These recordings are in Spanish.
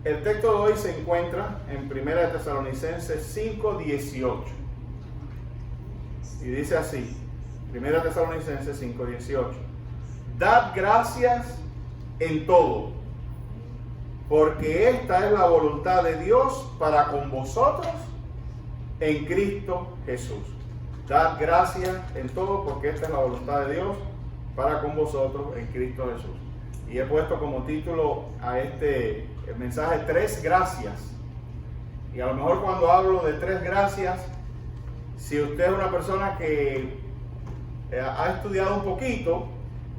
El texto de hoy se encuentra en 1 Tesalonicenses 5:18. Y dice así, 1 Tesalonicenses 5:18. Dad gracias en todo, porque esta es la voluntad de Dios para con vosotros en Cristo Jesús. Dad gracias en todo, porque esta es la voluntad de Dios para con vosotros en Cristo Jesús. Y he puesto como título a el mensaje 3 gracias. Y a lo mejor cuando hablo de 3 gracias, si usted es una persona que ha estudiado un poquito,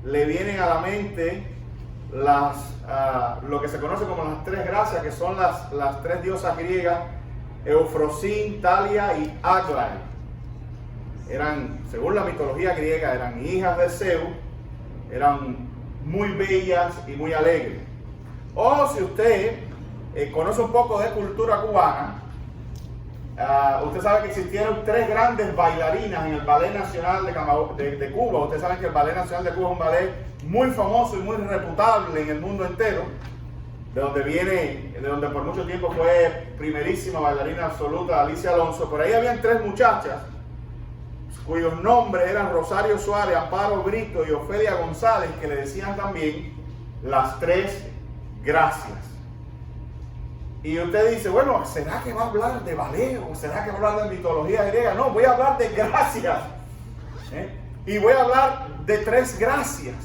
le vienen a la mente lo que se conoce como las 3 gracias, que son las 3 diosas griegas, Eufrosín, Talia y Aglae. Eran, según la mitología griega, eran hijas de Zeus, eran muy bellas y muy alegres. O si usted conoce un poco de cultura cubana, usted sabe que existieron 3 grandes bailarinas en el Ballet Nacional de Cuba. Ustedes saben que el Ballet Nacional de Cuba es un ballet muy famoso y muy reputable en el mundo entero, de donde por mucho tiempo fue primerísima bailarina absoluta Alicia Alonso. Por ahí habían 3 muchachas cuyos nombres eran Rosario Suárez, Amparo Brito y Ofelia González, que le decían también las 3 gracias. Y usted dice, bueno, ¿será que va a hablar de ballet o será que va a hablar de mitología griega? No, voy a hablar de gracias. Y voy a hablar de 3 gracias.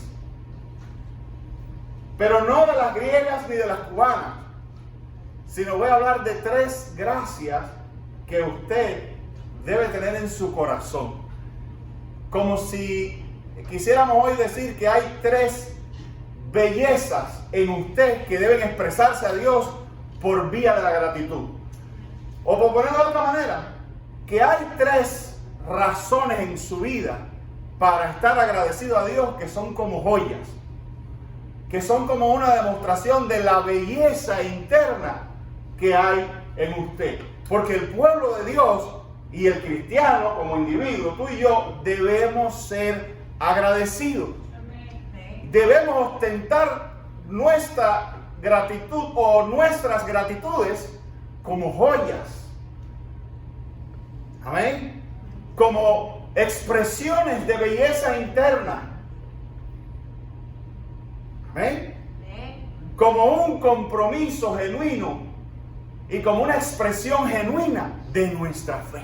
Pero no de las griegas ni de las cubanas, sino voy a hablar de 3 gracias que usted debe tener en su corazón. Como si quisiéramos hoy decir que hay 3 bellezas en usted que deben expresarse a Dios por vía de la gratitud. O por ponerlo de otra manera, que hay 3 razones en su vida para estar agradecido a Dios que son como joyas, que son como una demostración de la belleza interna que hay en usted. Porque el pueblo de Dios y el cristiano como individuo, tú y yo, debemos ser agradecidos. Debemos ostentar nuestra gratitud o nuestras gratitudes como joyas. Amén. Como expresiones de belleza interna. Amén. Como un compromiso genuino y como una expresión genuina de nuestra fe.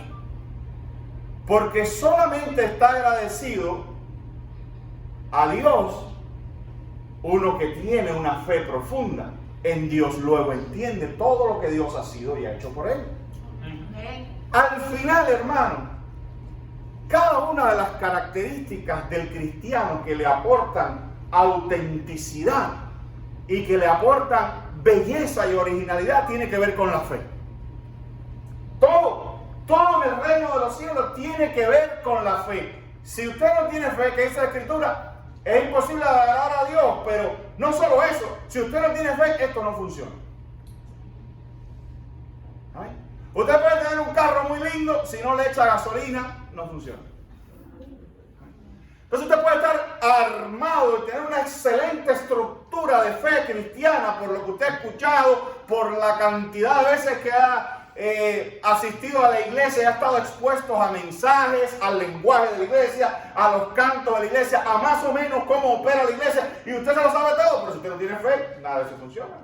Porque solamente está agradecido a Dios uno que tiene una fe profunda en Dios, luego entiende todo lo que Dios ha sido y ha hecho por él. Al final, hermano, cada una de las características del cristiano que le aportan autenticidad y que le aportan belleza y originalidad tiene que ver con la fe. Todo en el reino de los cielos tiene que ver con la fe. Si usted no tiene fe, que dice la Escritura, es imposible agradar a Dios. Pero no solo eso, si usted no tiene fe, esto no funciona. ¿Ay? Usted puede tener un carro muy lindo, si no le echa gasolina, no funciona. Entonces usted puede estar armado y tener una excelente estructura de fe cristiana por lo que usted ha escuchado, por la cantidad de veces que ha asistido a la iglesia y ha estado expuesto a mensajes, al lenguaje de la iglesia, a los cantos de la iglesia, a más o menos cómo opera la iglesia, y usted se lo sabe todo, pero si usted no tiene fe, nada de eso funciona.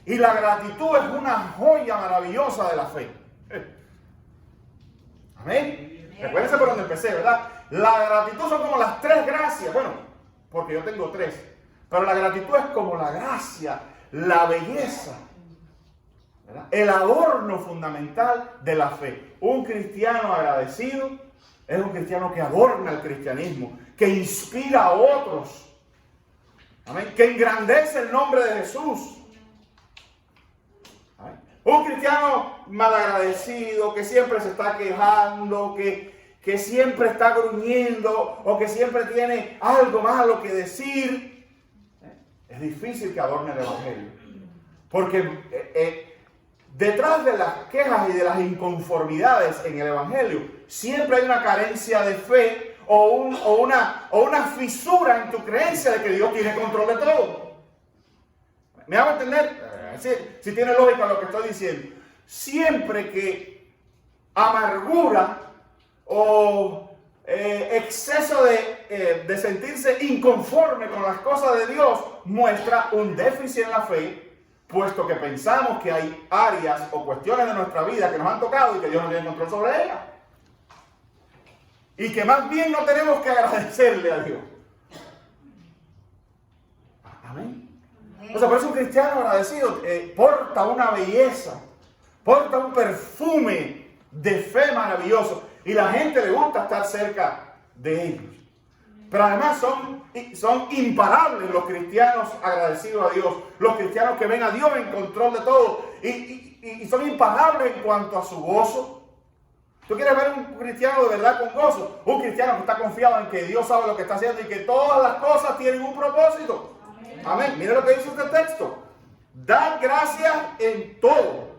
Y la gratitud es una joya maravillosa de la fe. Amén. Recuérdense por donde empecé, ¿verdad? La gratitud son como las 3 gracias. Bueno, porque yo tengo 3. Pero la gratitud es como la gracia, la belleza, ¿verdad? El adorno fundamental de la fe. Un cristiano agradecido es un cristiano que adorna el cristianismo, que inspira a otros. Amén. Que engrandece el nombre de Jesús. Amén. Un cristiano malagradecido, que siempre se está quejando, que siempre está gruñendo o que siempre tiene algo malo que decir, es difícil que adorne el evangelio. Porque detrás de las quejas y de las inconformidades en el evangelio siempre hay una carencia de fe o una fisura en tu creencia de que Dios tiene control de todo. ¿Me hago entender? Si tiene lógica lo que estoy diciendo. Siempre que amargura o exceso de sentirse inconforme con las cosas de Dios muestra un déficit en la fe, puesto que pensamos que hay áreas o cuestiones de nuestra vida que nos han tocado y que Dios no tiene control sobre ellas. Y que más bien no tenemos que agradecerle a Dios. Amén. O sea, por eso un cristiano agradecido porta una belleza, porta un perfume de fe maravilloso. Y la gente le gusta estar cerca de ellos. Pero además son imparables los cristianos agradecidos a Dios. Los cristianos que ven a Dios en control de todo. Y son imparables en cuanto a su gozo. ¿Tú quieres ver un cristiano de verdad con gozo? Un cristiano que está confiado en que Dios sabe lo que está haciendo y que todas las cosas tienen un propósito. Amén. Mire lo que dice este texto. Dad gracias en todo,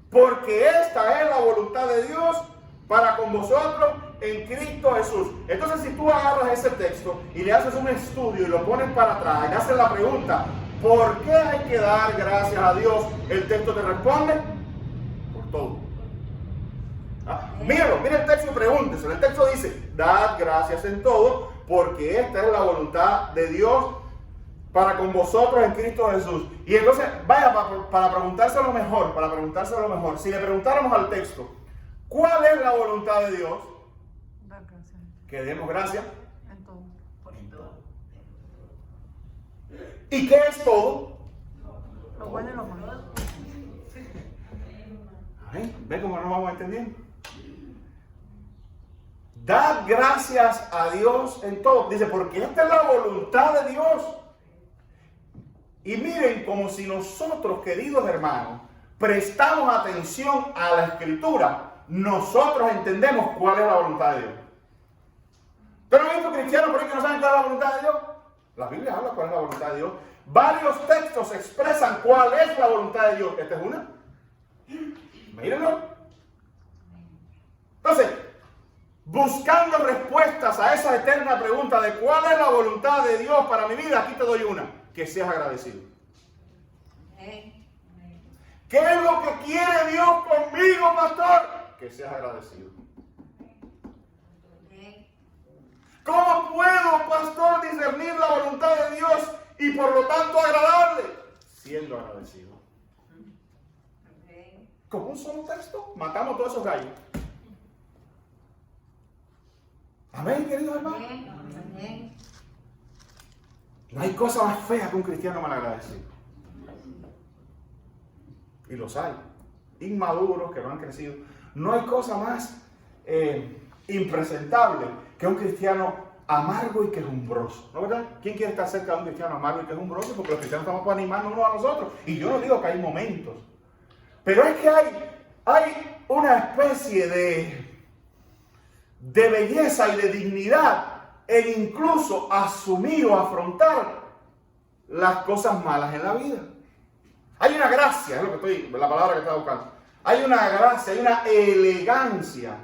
porque esta es la voluntad de Dios para con vosotros en Cristo Jesús. Entonces, si tú agarras ese texto y le haces un estudio y lo pones para atrás y le haces la pregunta, ¿por qué hay que dar gracias a Dios? El texto te responde, por todo. Míralo, mira el texto y pregúntese. El texto dice, dad gracias en todo, porque esta es la voluntad de Dios para con vosotros en Cristo Jesús. Y entonces, vaya, para preguntárselo mejor, si le preguntáramos al texto, ¿cuál es la voluntad de Dios? Dar gracias. Que demos gracias En todo. en todo. ¿Y qué es todo? Lo bueno y lo malo. ¿Ven cómo nos vamos entendiendo? Dad gracias a Dios en todo. Dice, porque esta es la voluntad de Dios. Y miren, como si nosotros, queridos hermanos, prestamos atención a la Escritura, nosotros entendemos cuál es la voluntad de Dios. ¿Pero hay estos cristianos por ahí que no saben cuál es la voluntad de Dios? La Biblia habla cuál es la voluntad de Dios. Varios textos expresan cuál es la voluntad de Dios. Esta es una. Mírenlo. Entonces, buscando respuestas a esa eterna pregunta de cuál es la voluntad de Dios para mi vida, aquí te doy una. Que seas agradecido. ¿Qué es lo que quiere Dios conmigo, pastor? Que seas agradecido. ¿Cómo puedo, pastor, discernir la voluntad de Dios y por lo tanto agradarle? Siendo agradecido. Con un solo texto matamos todos esos gallos. Amén, queridos hermanos. Amén. No hay cosa más fea que un cristiano malagradecido. Y los hay. Inmaduros que no han crecido. No hay cosa más impresentable que un cristiano amargo y quejumbroso. ¿No verdad? ¿Quién quiere estar cerca de un cristiano amargo y quejumbroso? Porque los cristianos estamos para animarnos unos a nosotros. Y yo no digo que hay momentos. Pero es que hay una especie de belleza y de dignidad en incluso asumir o afrontar las cosas malas en la vida. Hay una gracia, es la palabra que estaba buscando. Hay una gracia, hay una elegancia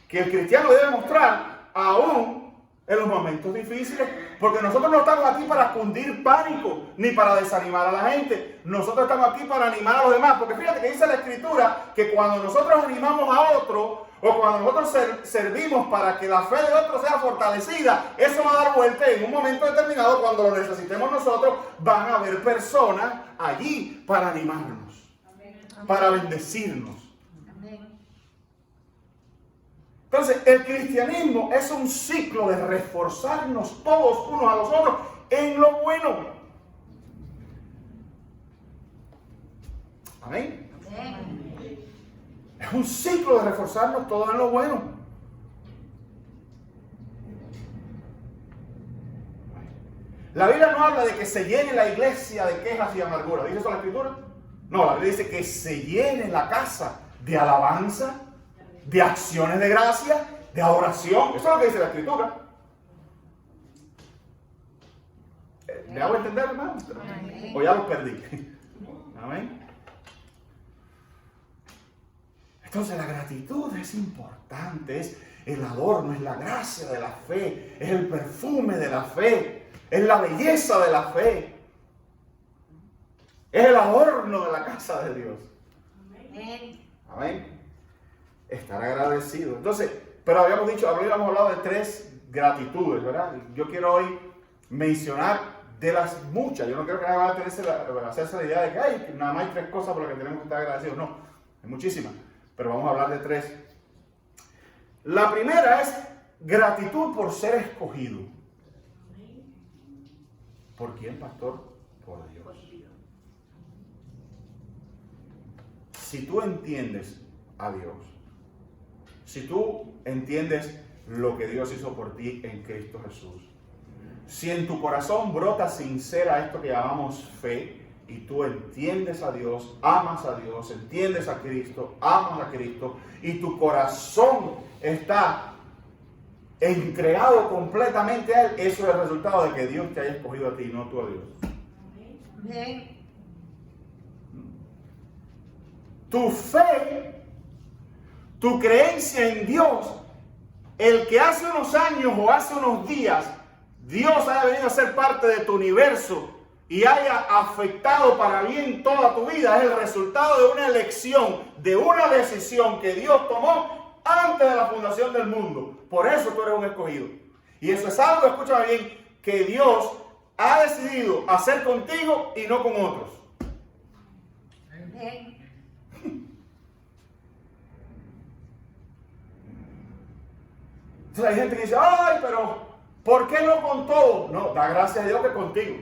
que el cristiano debe mostrar aún en los momentos difíciles, porque nosotros no estamos aquí para cundir pánico ni para desanimar a la gente. Nosotros estamos aquí para animar a los demás, porque fíjate que dice la Escritura que cuando nosotros animamos a otro o cuando nosotros servimos para que la fe de otro sea fortalecida, eso va a dar vuelta en un momento determinado. Cuando lo necesitemos nosotros, van a haber personas allí para animarnos, para bendecirnos. Entonces, el cristianismo es un ciclo de reforzarnos todos unos a los otros en lo bueno. Amén. Es un ciclo de reforzarnos todos en lo bueno. La Biblia no habla de que se llene la iglesia de quejas y amargura. ¿Dice eso la Escritura? No, la Biblia dice que se llene la casa de alabanza, de acciones de gracia, de adoración. Eso es lo que dice la Escritura. ¿Me hago entender, hermano? ¿O ya los perdí? Amén. Entonces la gratitud es importante, es el adorno, es la gracia de la fe, es el perfume de la fe, es la belleza de la fe. Es el adorno de la casa de Dios. Amén. Amén. Estar agradecido. Entonces, pero habíamos hablado de 3 gratitudes, ¿verdad? Yo quiero hoy mencionar de las muchas. Yo no creo que nadie vaya a hacerse la idea de que hay nada más hay 3 cosas por las que tenemos que estar agradecidos. No, hay muchísimas. Pero vamos a hablar de 3. La primera es gratitud por ser escogido. ¿Por quién, pastor? Por Dios. Si tú entiendes a Dios, si tú entiendes lo que Dios hizo por ti en Cristo Jesús, si en tu corazón brota sincera esto que llamamos fe, y tú entiendes a Dios, amas a Dios, entiendes a Cristo, amas a Cristo, y tu corazón está entregado completamente a Él, eso es el resultado de que Dios te haya escogido a ti y no tú a Dios. Amén. Tu fe, tu creencia en Dios, el que hace unos años o hace unos días Dios haya venido a ser parte de tu universo y haya afectado para bien toda tu vida, es el resultado de una elección, de una decisión que Dios tomó antes de la fundación del mundo. Por eso tú eres un escogido. Y eso es algo, escúchame bien, que Dios ha decidido hacer contigo y no con otros. Amén. Entonces hay gente que dice, ay, pero ¿por qué no con todo? No, da gracias a Dios que contigo.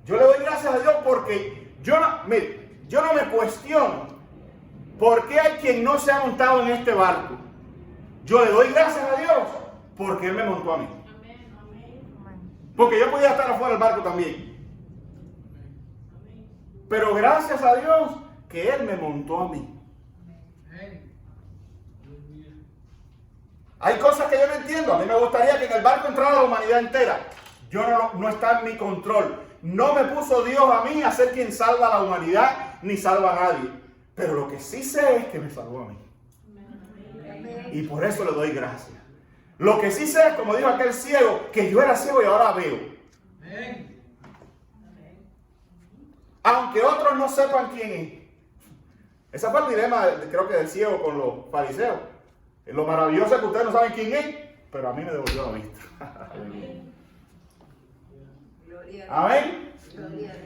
Yo le doy gracias a Dios porque yo no me cuestiono por qué hay quien no se ha montado en este barco. Yo le doy gracias a Dios porque Él me montó a mí. Porque yo podía estar afuera del barco también. Pero gracias a Dios que Él me montó a mí. Hay cosas que yo no entiendo. A mí me gustaría que en el barco entrara la humanidad entera. No está en mi control. No me puso Dios a mí a ser quien salva a la humanidad ni salva a nadie. Pero lo que sí sé es que me salvó a mí. Y por eso le doy gracias. Lo que sí sé es, como dijo aquel ciego, que yo era ciego y ahora veo. Aunque otros no sepan quién es. Ese fue el dilema, creo que del ciego con los fariseos. Lo maravilloso es que ustedes no saben quién es, pero a mí me devolvió la vista. Amén.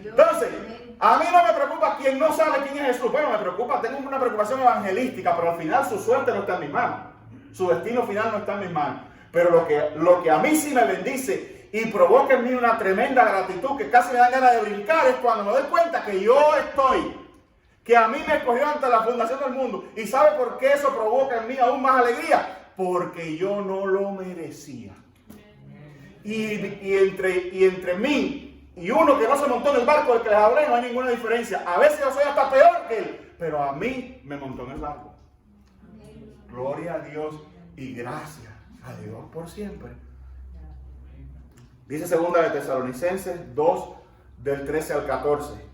Entonces, a mí no me preocupa quien no sabe quién es Jesús. Bueno, me preocupa, tengo una preocupación evangelística, pero al final su suerte no está en mis manos. Su destino final no está en mis manos. Pero lo que a mí sí me bendice y provoca en mí una tremenda gratitud que casi me dan ganas de brincar es cuando me doy cuenta que que a mí me escogió antes de la fundación del mundo. ¿Y sabe por qué eso provoca en mí aún más alegría? Porque yo no lo merecía. Y entre mí y uno que no se montó en el barco del que les hablé no hay ninguna diferencia. A veces yo soy hasta peor que él, pero a mí me montó en el barco. Gloria a Dios y gracias a Dios por siempre. Dice 2 de Tesalonicenses 2, del 13 al 14.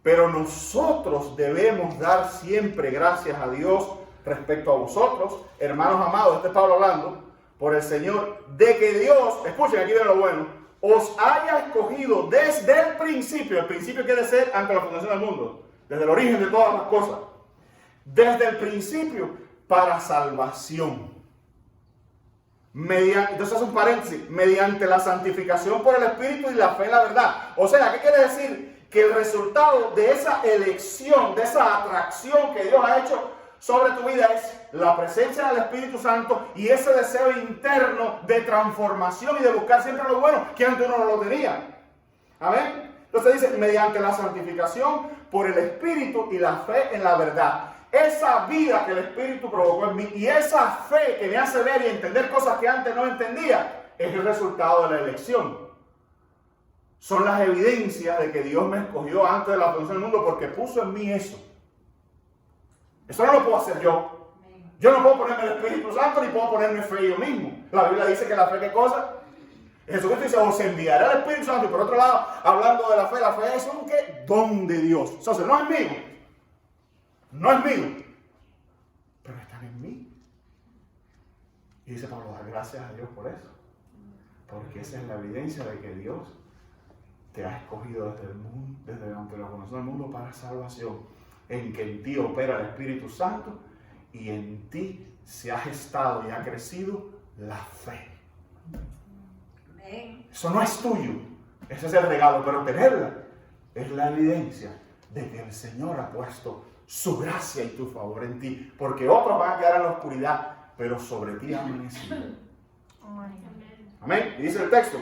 Pero nosotros debemos dar siempre gracias a Dios respecto a vosotros, hermanos amados, este es Pablo hablando, por el Señor, de que Dios, escuchen, aquí viene lo bueno, os haya escogido desde el principio. El principio quiere ser antes de la fundación del mundo, desde el origen de todas las cosas, desde el principio para salvación. Entonces es un paréntesis, mediante la santificación por el Espíritu y la fe en la verdad. O sea, ¿qué quiere decir? Que el resultado de esa elección, de esa atracción que Dios ha hecho sobre tu vida es la presencia del Espíritu Santo y ese deseo interno de transformación y de buscar siempre lo bueno que antes uno no lo tenía. Amén. Entonces dice, mediante la santificación por el Espíritu y la fe en la verdad. Esa vida que el Espíritu provocó en mí y esa fe que me hace ver y entender cosas que antes no entendía es el resultado de la elección. Son las evidencias de que Dios me escogió antes de la fundación del mundo porque puso en mí eso. Eso no lo puedo hacer yo. Yo no puedo ponerme el Espíritu Santo ni puedo ponerme fe yo mismo. La Biblia dice que la fe, ¿qué cosa? Jesucristo dice, os enviará el Espíritu Santo. Y por otro lado, hablando de la fe es un ¿qué? Don de Dios. Entonces, no es mío. No es mío. Pero están en mí. Y dice Pablo, dar gracias a Dios por eso. Porque esa es la evidencia de que Dios te ha escogido desde el mundo, desde ante la fundación del mundo para salvación, en que en ti opera el Espíritu Santo y en ti se ha gestado y ha crecido la fe. Amén. Eso no es tuyo, ese es el regalo, pero tenerla es la evidencia de que el Señor ha puesto su gracia y tu favor en ti, porque otros van a quedar en la oscuridad, pero sobre ti ha amanecido. Amén. Y dice el texto,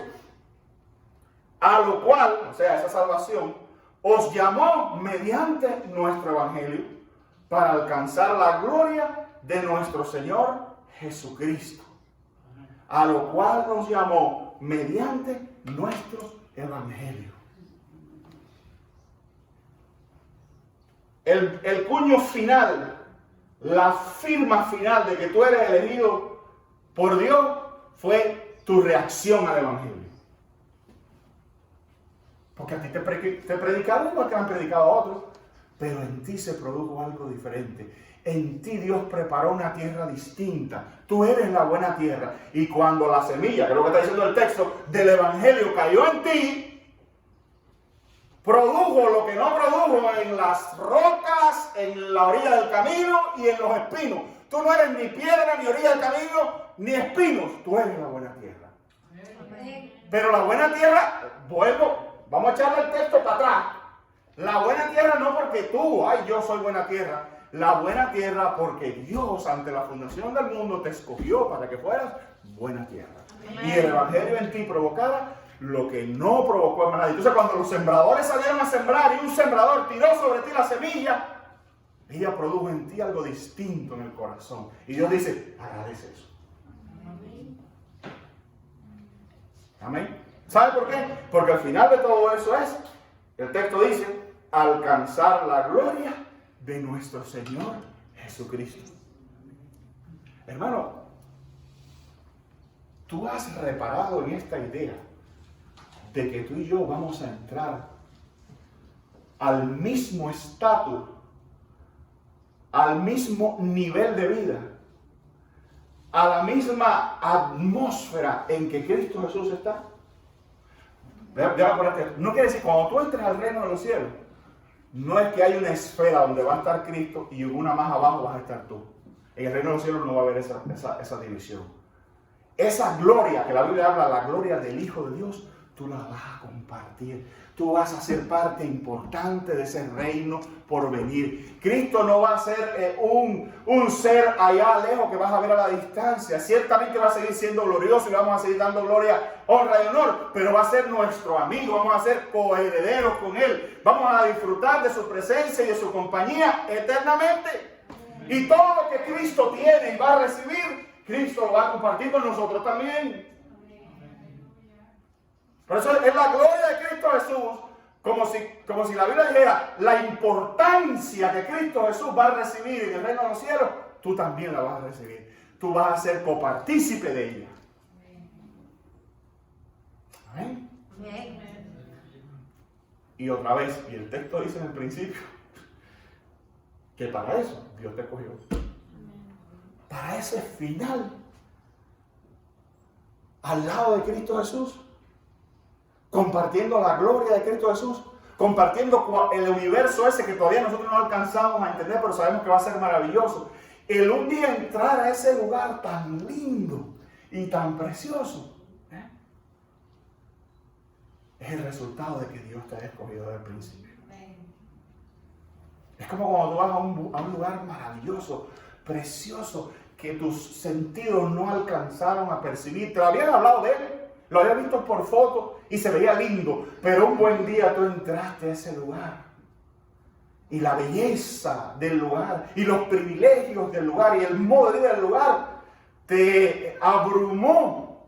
a lo cual, o sea, esa salvación, os llamó mediante nuestro evangelio para alcanzar la gloria de nuestro Señor Jesucristo. A lo cual nos llamó mediante nuestro evangelio. El cuño final, la firma final de que tú eres elegido por Dios fue tu reacción al evangelio. Porque a ti te predicaron igual que han predicado a otros, pero en ti se produjo algo diferente. En ti Dios preparó una tierra distinta. Tú eres la buena tierra. Y cuando la semilla, que es lo que está diciendo el texto, del evangelio cayó en ti, produjo lo que no produjo en las rocas, en la orilla del camino y en los espinos. Tú no eres ni piedra, ni orilla del camino, ni espinos. Tú eres la buena tierra. Amén. Pero la buena tierra, vamos a echarle el texto para atrás. La buena tierra no porque tú, yo soy buena tierra. La buena tierra porque Dios ante la fundación del mundo te escogió para que fueras buena tierra. Amén. Y el evangelio en ti provocara lo que no provocó en nadie. Entonces cuando los sembradores salieron a sembrar y un sembrador tiró sobre ti la semilla, ella produjo en ti algo distinto en el corazón. Y Dios dice, agradece eso. Amén. ¿Sabe por qué? Porque al final de todo eso es, el texto dice, alcanzar la gloria de nuestro Señor Jesucristo. Hermano, tú has reparado en esta idea de que tú y yo vamos a entrar al mismo estatus, al mismo nivel de vida, a la misma atmósfera en que Cristo Jesús está. No quiere decir, cuando tú entres al reino de los cielos, no es que hay una esfera donde va a estar Cristo y una más abajo vas a estar tú. En el reino de los cielos no va a haber esa división. Esa gloria que la Biblia habla, la gloria del Hijo de Dios, tú la vas a compartir. Tú vas a ser parte importante de ese reino por venir. Cristo no va a ser un ser allá lejos que vas a ver a la distancia. Ciertamente va a seguir siendo glorioso y vamos a seguir dando gloria, honra y honor, pero va a ser nuestro amigo, vamos a ser coherederos con Él. Vamos a disfrutar de su presencia y de su compañía eternamente. Y todo lo que Cristo tiene y va a recibir, Cristo lo va a compartir con nosotros también. Por eso es la gloria de Cristo Jesús, como si la Biblia dijera, la importancia que Cristo Jesús va a recibir en el reino de los cielos, tú también la vas a recibir. Tú vas a ser copartícipe de ella. Amén. Amén. Y otra vez, y el texto dice en el principio, que para eso Dios te escogió. Para ese final, al lado de Cristo Jesús, compartiendo la gloria de Cristo Jesús, compartiendo el universo ese que todavía nosotros no alcanzamos a entender, pero sabemos que va a ser maravilloso. El un día entrar a ese lugar tan lindo y tan precioso, es el resultado de que Dios te haya escogido desde el principio. Es como cuando tú vas a un lugar maravilloso, precioso, que tus sentidos no alcanzaron a percibir. Te lo habían hablado de él, lo habías visto por foto y se veía lindo, pero un buen día tú entraste a ese lugar y la belleza del lugar y los privilegios del lugar y el modo de vida del lugar te abrumó.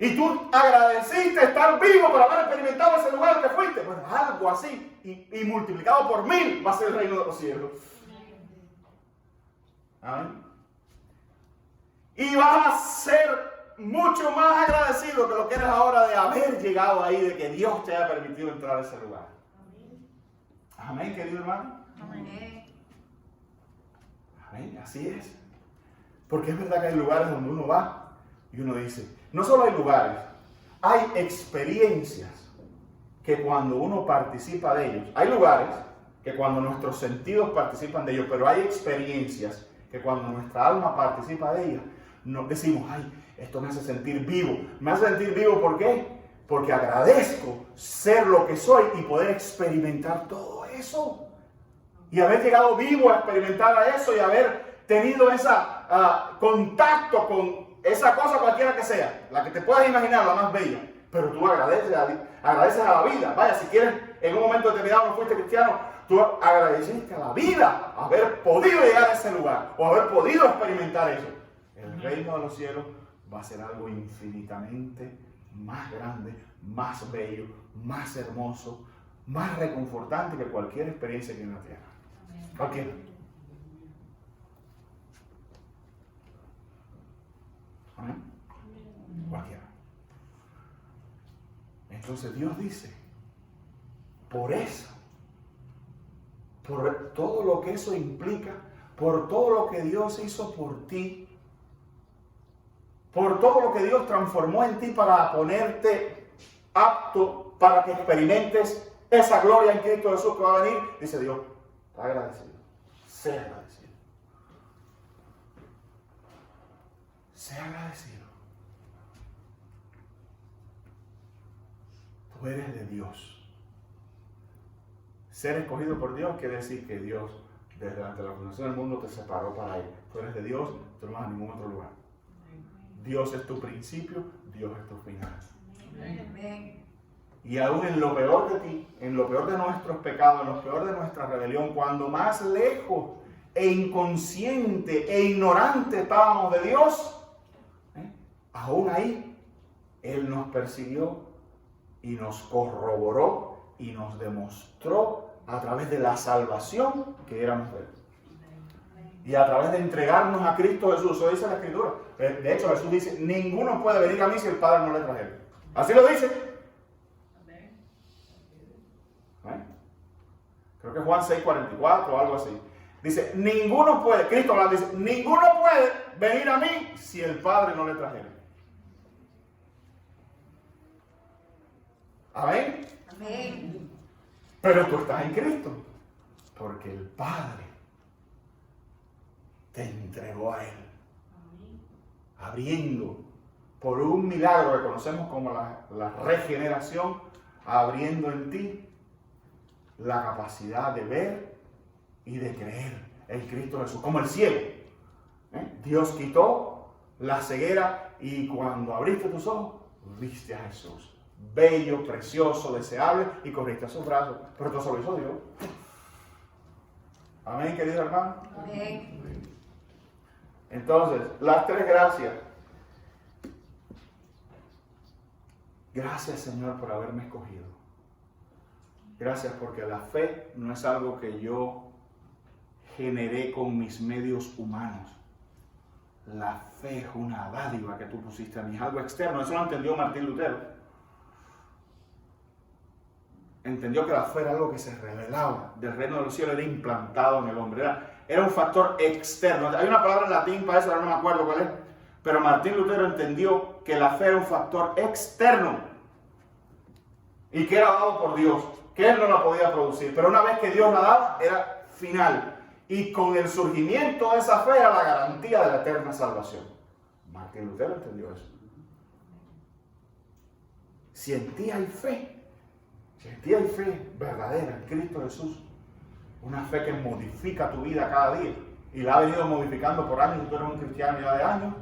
Y tú agradeciste estar vivo por haber experimentado ese lugar que fuiste. Bueno, algo así y multiplicado por 1000 va a ser el reino de los cielos. Amén. Y vas a ser mucho más agradecido que lo que eres ahora de haber llegado ahí, de que Dios te haya permitido entrar a ese lugar. Amén, querido hermano. Amén. Amén, así es. Porque es verdad que hay lugares donde uno va y uno dice, no solo hay lugares, Hay experiencias que cuando uno participa de ellos, hay lugares que cuando nuestros sentidos participan de ellos, pero hay experiencias que cuando nuestra alma participa de ellas, nos decimos, ay, esto me hace sentir vivo. Me hace sentir vivo, ¿por qué? Porque agradezco ser lo que soy y poder experimentar todo eso. Y haber llegado vivo a experimentar a eso y haber tenido ese contacto con esa cosa cualquiera que sea, la que te puedas imaginar, la más bella. Pero tú agradeces a la vida. Vaya, si quieres, en un momento determinado no fuiste cristiano, tú agradeciste a la vida haber podido llegar a ese lugar o haber podido experimentar eso. El reino de los cielos va a ser algo infinitamente más grande, más bello, más hermoso, más reconfortante que cualquier experiencia aquí en la tierra. Cualquiera. ¿Amén? Cualquiera. Entonces Dios dice, por eso, por todo lo que eso implica, por todo lo que Dios hizo por ti, por todo lo que Dios transformó en ti para ponerte apto para que experimentes esa gloria en Cristo Jesús que va a venir, dice Dios, está agradecido, sé agradecido. Sé agradecido. Tú eres de Dios. Ser escogido por Dios quiere decir que Dios, desde ante la fundación del mundo, te separó para Él. Tú eres de Dios, tú no vas a ningún otro lugar. Dios es tu principio, Dios es tu final. Amén. Y aún en lo peor de ti, en lo peor de nuestros pecados, en lo peor de nuestra rebelión, cuando más lejos e inconsciente e ignorante estábamos de Dios, aún ahí Él nos persiguió y nos corroboró y nos demostró a través de la salvación que éramos de Él. Y a través de entregarnos a Cristo Jesús. Eso dice la Escritura. De hecho, Jesús dice, ninguno puede venir a mí si el Padre no le trajera. Así lo dice. Creo que Juan 6:44 o algo así. Dice, ninguno puede, Cristo habla, dice, ninguno puede venir a mí si el Padre no le trajera. Amén. Amén. Pero tú estás en Cristo, porque el Padre te entregó a Él, abriendo por un milagro que conocemos como la regeneración, abriendo en ti la capacidad de ver y de creer en Cristo Jesús, como el ciego. Dios quitó la ceguera y cuando abriste tus ojos, viste a Jesús. Bello, precioso, deseable, y corriste a sus brazos. Pero todo eso lo hizo Dios. Amén, querido hermano. Amén. Entonces, las tres gracias. Gracias, Señor, por haberme escogido. Gracias porque la fe no es algo que yo generé con mis medios humanos. La fe es una dádiva que tú pusiste a mí, es algo externo. Eso lo entendió Martín Lutero. Entendió que la fe era algo que se revelaba del reino de los cielos, era implantado en el hombre. Era un factor externo. Hay una palabra en latín para eso, ahora no me acuerdo cuál es. Pero Martín Lutero entendió que la fe era un factor externo y que era dado por Dios, que Él no la podía producir. Pero una vez que Dios la daba, era final. Y con el surgimiento de esa fe era la garantía de la eterna salvación. Martín Lutero entendió eso. Si en ti hay fe, si en ti hay fe verdadera en Cristo Jesús, una fe que modifica tu vida cada día, y la ha venido modificando por años, y tú eres un cristiano ya de años,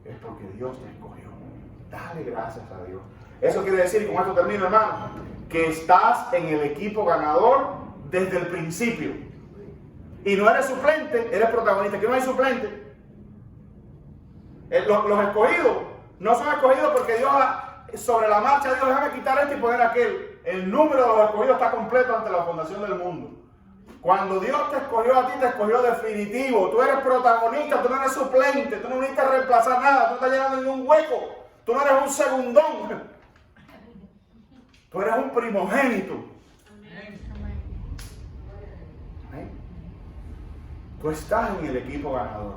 es porque Dios te escogió. Dale gracias a Dios. Eso quiere decir, y con esto termino, hermano, que estás en el equipo ganador desde el principio. Y no eres suplente, eres protagonista. Aquí no hay suplente. Los escogidos no son escogidos porque Dios, sobre la marcha, Dios, déjame quitar este y poner aquel. El número de los escogidos está completo ante la fundación del mundo. Cuando Dios te escogió a ti, te escogió definitivo. Tú eres protagonista, tú no eres suplente, tú no necesitas reemplazar nada, tú no estás llenando ningún hueco, tú no eres un segundón, tú eres un primogénito. Amén. Tú estás en el equipo ganador.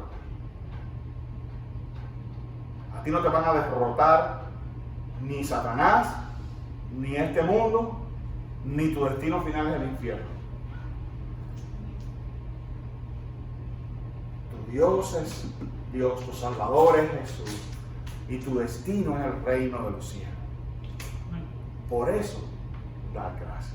A ti no te van a derrotar Ni Satanás, ni este mundo, ni tu destino final es el infierno. Tu Dios es Dios, tu Salvador es Jesús, y tu destino es el reino de los cielos. Por eso, dar gracias.